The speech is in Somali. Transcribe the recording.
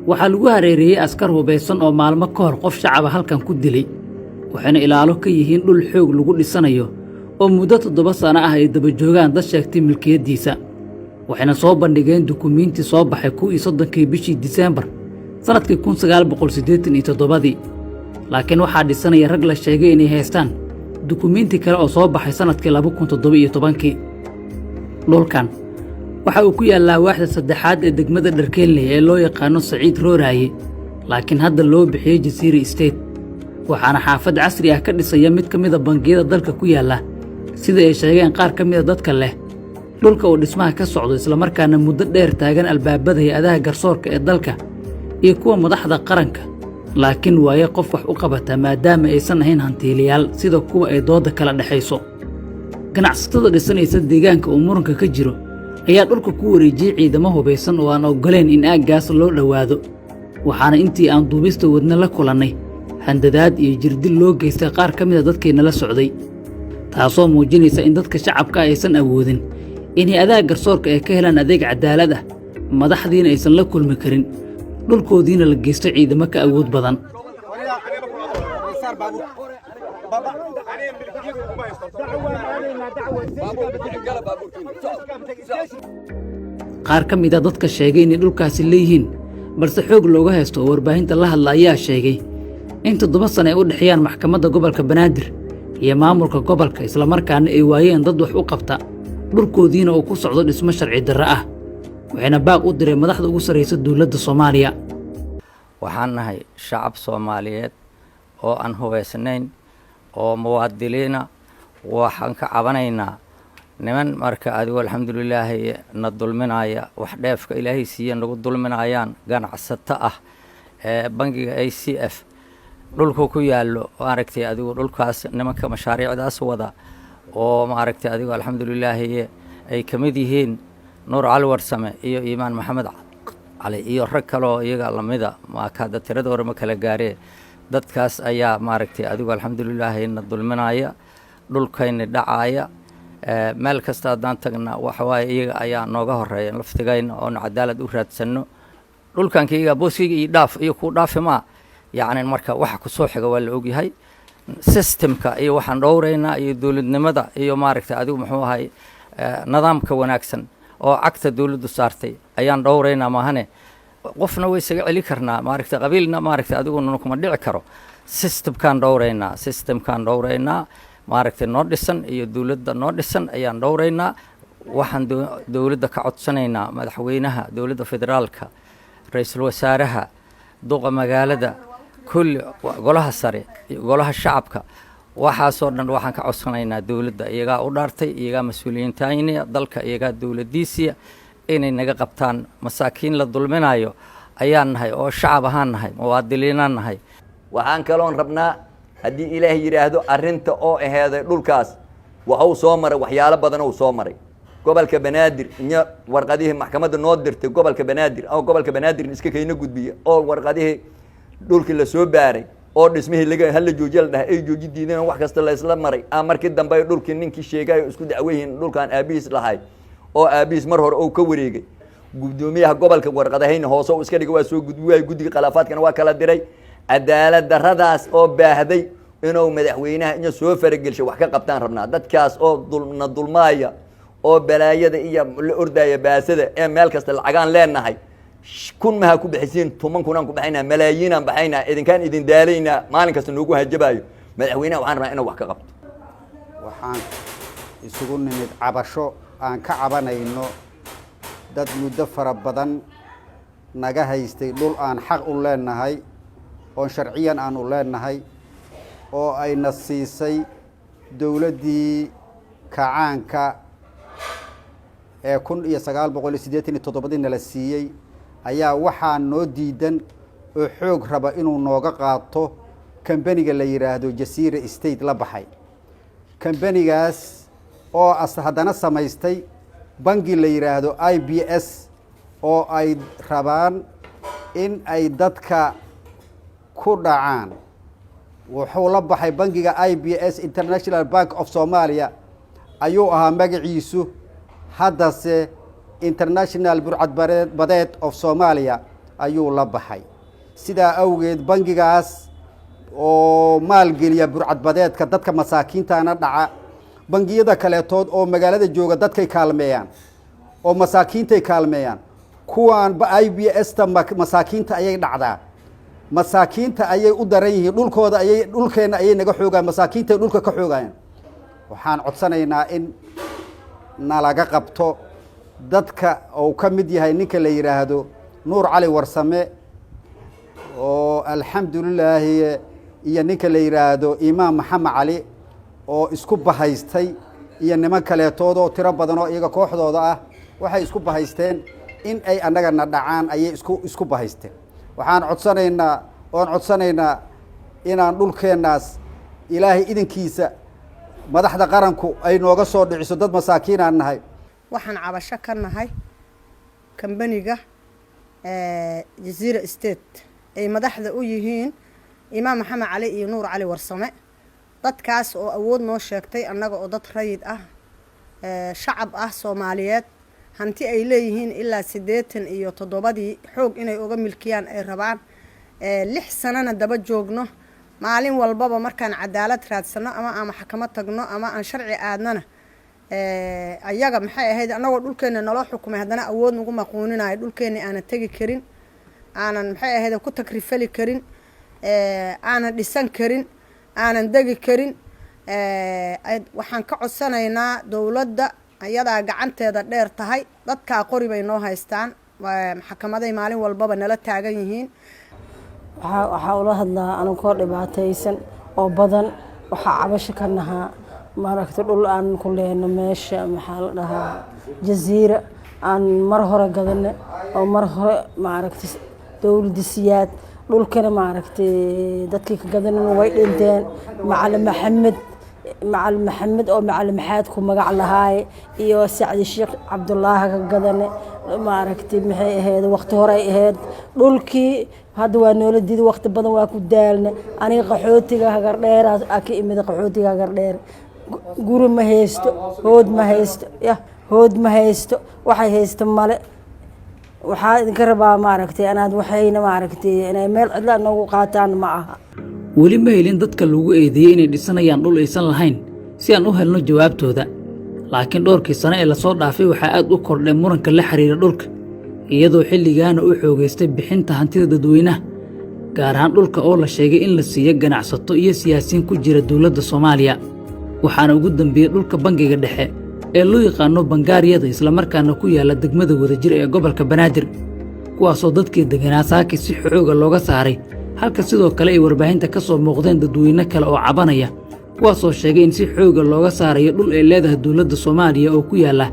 waxaa lagu hareeriyay askar hubeysan oo maalmo ka hor qof shacab halkan ku dilay waxayna ilaalo ka yihiin dhul xoog lagu dhisanayo oo muddo 7 sano ah ay daba joogaan dad sheegtay milkiyadiisa waxayna soo bandhigeen dukumiinti soo baxay 13 bishii Diseembar sanadkii 1987 laakiin waxaa dhisanaya rag la sheegay inay haystaan dukumiinti kale oo soo baxay sanadkii 2017 dhulkan waxa uu ku yaalaa waaxda saddexaad ee degmada Dharkeelle ee loo yaqaan Saciid Rooraaye laakiin hadda loo bixiyay Jasiira Estate waxaana xaafad casri ah ka dhisaya mid ka mid ah bangiyada dalka ku yaala sida ay sheegeen qaar ka mid ah dadka leh dhulka oo dhismaha ka socdo isla markaana muddo dheer taagan albaabada hay'adaha garsoorka ee dalka iyo kuwa madaxda qaranka laakiin waaye qof wax u qabata maadaama aysan ahayn hantiiliyaal sida kuwa ay dooda kala dhaxayso ganacsatada dhisanaysa deegaanka oo muranka ka jiro ayaa dhulka ku wareejiyay ciidamo hubeysan oo aan ogoleen in aaggaas loo dhawaado waxaana intii aan duubista wadna la kulannay handadaad iyo jirdil loo geystay qaar ka mid ah dadkeena la socday taasoo muujinaysa in dadka shacabka aysan awoodin inay adeeg garsoorka ay ka helaan adeeg cadaalad ah madaxdiina aysan la kulmi karin dhulkoodiina la geystay ciidamo ka awood badan qaar ka mid ah dadka sheegay in dhulkaasi leeyihiin balse xoog looga haysto oo warbaahinta la hadla ayaa sheegay in 7 sano ay u dhaxayaan maxkamadda gobolka Banaadir iyo maamulka gobolka isla markaana ay waayeen dad wax u qabta dhulkoodiina oo ku socdo dhismo sharci darro ah waxayna baaq u direen madaxda ugu sareysa dawladda Soomaaliya waxaan nahay shacab Soomaaliyeed oo aan hubeysnayn oo muwaadiniina waxaan ka cabanaynaa niman marka adigu alxamdulillah na dulminaya wax dheefka Ilaahay siiyo nagu dulminayaan ganacsato ah bangiga ACF dhulku ku yaalo aragtay adigu dhulkaas nimanka mashaariicdaas wada oo ma aragtay adigu alxamdulillah ay kamid yihiin Nuur Alwarsame iyo Iimaan Maxamed Cali iyo rag kale oo iyaga lamida ma ka tiradooda ma kala gaareen dadkaas ayaa ma aragtay adigu alxamdulillah na dulminaya dhulkayna dhacaya meel kasta hadaan tagna waxa way iyaga ayaa nooga horeeyay laftigayna oo cadaalad u raadsano dhulkankayga booskiga iyo dhaaf iyo ku dhaafima يعني marka waxa ku soo xiga waa la og yahay systemka iyo waxaan dhowreynaa iyo dawladnimada iyo maaragtay adigu muxuu ahay nidaamka wanaagsan oo cagta dawladdu saartay ayaan dhowreynaa maahane qofna way isaga celi karnaa maaragtay qabiilna maaragtay adigu kuma dhici karo systemkan dhowreynaa maaragtay noo dhisan iyo dawladda noo dhisan ayaan dhowreynaa waxaan dawladda ka codsanaynaa madaxweynaha dawladda federaalka ra'iisul wasaaraha duqa magaalada كل golaha sare golaha shacabka waxaasoo dhan waxaan ka codsanaynaa dawladda iyaga u dhaartay iyaga mas'uuliyiinta dalka iyaga dawladdiisa inay naga qabtaan masaakiin la dulminayo ayaan nahay oo shacab ahaan nahay muwaadiniin nahay waxaan kaloon rabnaa hadii Ilaahay yiraahdo arinta oo aheeday dhulkaas waxa uu soo maray waxyaalo badan oo soo maray gobolka Banaadir in warqadihii maxkamadda noo dirtay gobolka Banaadir iska keenay gudbiye oo warqadihii dhulkii la soo baaray oo dhismihii laga hal joojiyal dhahay ay joojidiinayaan wax kasta la isla maray markii dambe dhulkii ninkii sheegay isku dacweeyeen dhulkan aabiis lahay oo aabiis mar hore oo ka wareegay gudoomiyaha gobolka warqadahayna hoos oo iska dhigay waa soo gudbiyay guddiga qalaafaadkana waa kala diray cadaalad darradaas oo baahday inuu madaxweynaha in soo faragelisho wax ka qabtaan rabnaa dadkaas oo dulmaaya oo balaayada iyo la ordaya baasada ee meel kasta lacagaan leenahay kun ma ku bixisiin 10 kun aan ku bixinaa malaayiin aan bixinaa idinkaan idin daalayna maalin kasta noogu hajabayo madaxweynaha waxaan rabaa inuu wax ka qabto waxaan isugu nimid cabasho aan ka cabanayno dad muddo fara badan naga haystay dhul aan xaq u leenahay oo sharciyan aan u leenahay oo ay nasiisay dawladdii kacaanka ee 1987 la siiyay ayaa waxaa noo diidan oo xoog raba inuu nooga qaato kambaniga la yiraahdo Jasiira Estate la baxay kambanigaas oo haddana samaystay bangi la yiraahdo IBS oo ay rabaan in ay dadka ku dhacaan. wuxuu la baxay bangiga IBS International Bank of Somalia ayuu ahaa magaciisu, haddase International Burcadbadeed of Somalia ayuu la baxay. sidaa awgeed bangigaas oo maalgeliya burcadbadeedka dadka masaakiintaana dhaca, bangiyada kaleetood oo magaalada jooga dadkay kaalmeeyaan oo masaakiintay kaalmeeyaan, kuwaan IBS-ta masaakiinta ayay dhacdaa, masaakiinta ayay u daran yihiin, dhulkeena ayay naga xoogaan, masaakiintay dhulka ka xoogayaan. waxaan codsanaynaa in nalaga qabto dadka uu ka mid yahay ninka la yiraahdo Nuur Cali Warsame oo alxamdulillah iyo ninka la yiraahdo Imaam Maxamed Cali oo isku bahaystay iyo niman kaleetood oo tiro badan oo iyaga kooxdooda ah, waxay isku bahaysteen in ay annagana dhacaan ayay isku bahaysteen. waxaan codsanaynaa inaan dhulkeenaas ilaahay idinkiisa madaxda qaranku ay nooga soo dhiciso, dad masaakiin aan nahay. waxaan cabasho ka nahay kambaniga Jazeera State ay madaxda u yihiin Imaam Maxamed Cali iyo Nuur Cali Warsame. dadkaas oo awood noo sheegtay annaga oo dad rayid ah, shacab ah Soomaaliyeed, hanti ay leeyihiin ilaa 87 xoog inay uga milkiyaan ay rabaan. 6 sanana daba joogno, maalin walbaba markaan cadaalad raadsano ama aan maxkamad tagno ama aan sharci aadnana ayaga maxay ahayd annagoo dhulkeena naloo xukumay haddana awood nagu maquuninayo, dhulkeena aanan tegi karin, aanan maxay ahayd ku takrifali karin, aanan dhisan karin, aanan degi karin. waxaan ka codsanaynaa dawladda ayadaa gacanteeda dheer tahay, dadkaa qori bay noo haystaan, maxkamaday maalin walbaba nala taagan yihiin. waxaa ula hadlaa anagoo dhibaataysan oo badan. waxaa cabasho ka nahaa maaragtay dhul aan ku lehno meesha maxaa la dhahaa Jazeera, aan mar hore gadane oo mar hore maaragtay dawladda siyaad dhulkana maaragtay dadkii ka gadanana way dhinteen. Macalin Maxamed oo Macalin Maxaad ku magac lahaay iyo Sacdi Sheekh Cabdullaahi ka gadane maaragtay maxay ahayd waqti hore ay ahayd dhulkii. hadda waa nooladiida waqti badan waa ku daalna. aniga qaxootiga Hagardheer ka imid, qaxootiga Hagardheer guri ma haysto, hood ma haysto, waxay haysto male. waxaa idinka rabaa maaragtay anaad waxayna maaragtay inay meel cidla noogu qaataan ma aha. weli ma helin dadka lagu eedeeyey inay dhisanayaan dhul aysan lahayn si aan u helno jawaabtooda. laakiin dhowrkii sano ee lasoo dhaafay waxaa aad u kordhay muranka la xiriira dhulka, iyadoo xilligaana u xoogaystay bixinta hantida dadweynaha, gaar ahaan dhulka oo la sheegay in la siiyo ganacsato iyo siyaasiyiin ku jira dawladda Soomaaliya. waxaana ugu dambeeyey dhulka bangiga dhexe ee loo yaqaano Bangaariyada, islamarkaana ku yaala degmada Wadajir ee gobolka Banaadir, kuwaasoo dadkii deganaa saaki si xooga looga saaray. halka sidoo kale ay warbaahinta ka soo muuqdeen dadweyne kale oo cabanaya, kuwaasoo sheegay in si xooga looga saarayo dhul ay leedahay dawladda Soomaaliya oo ku yaala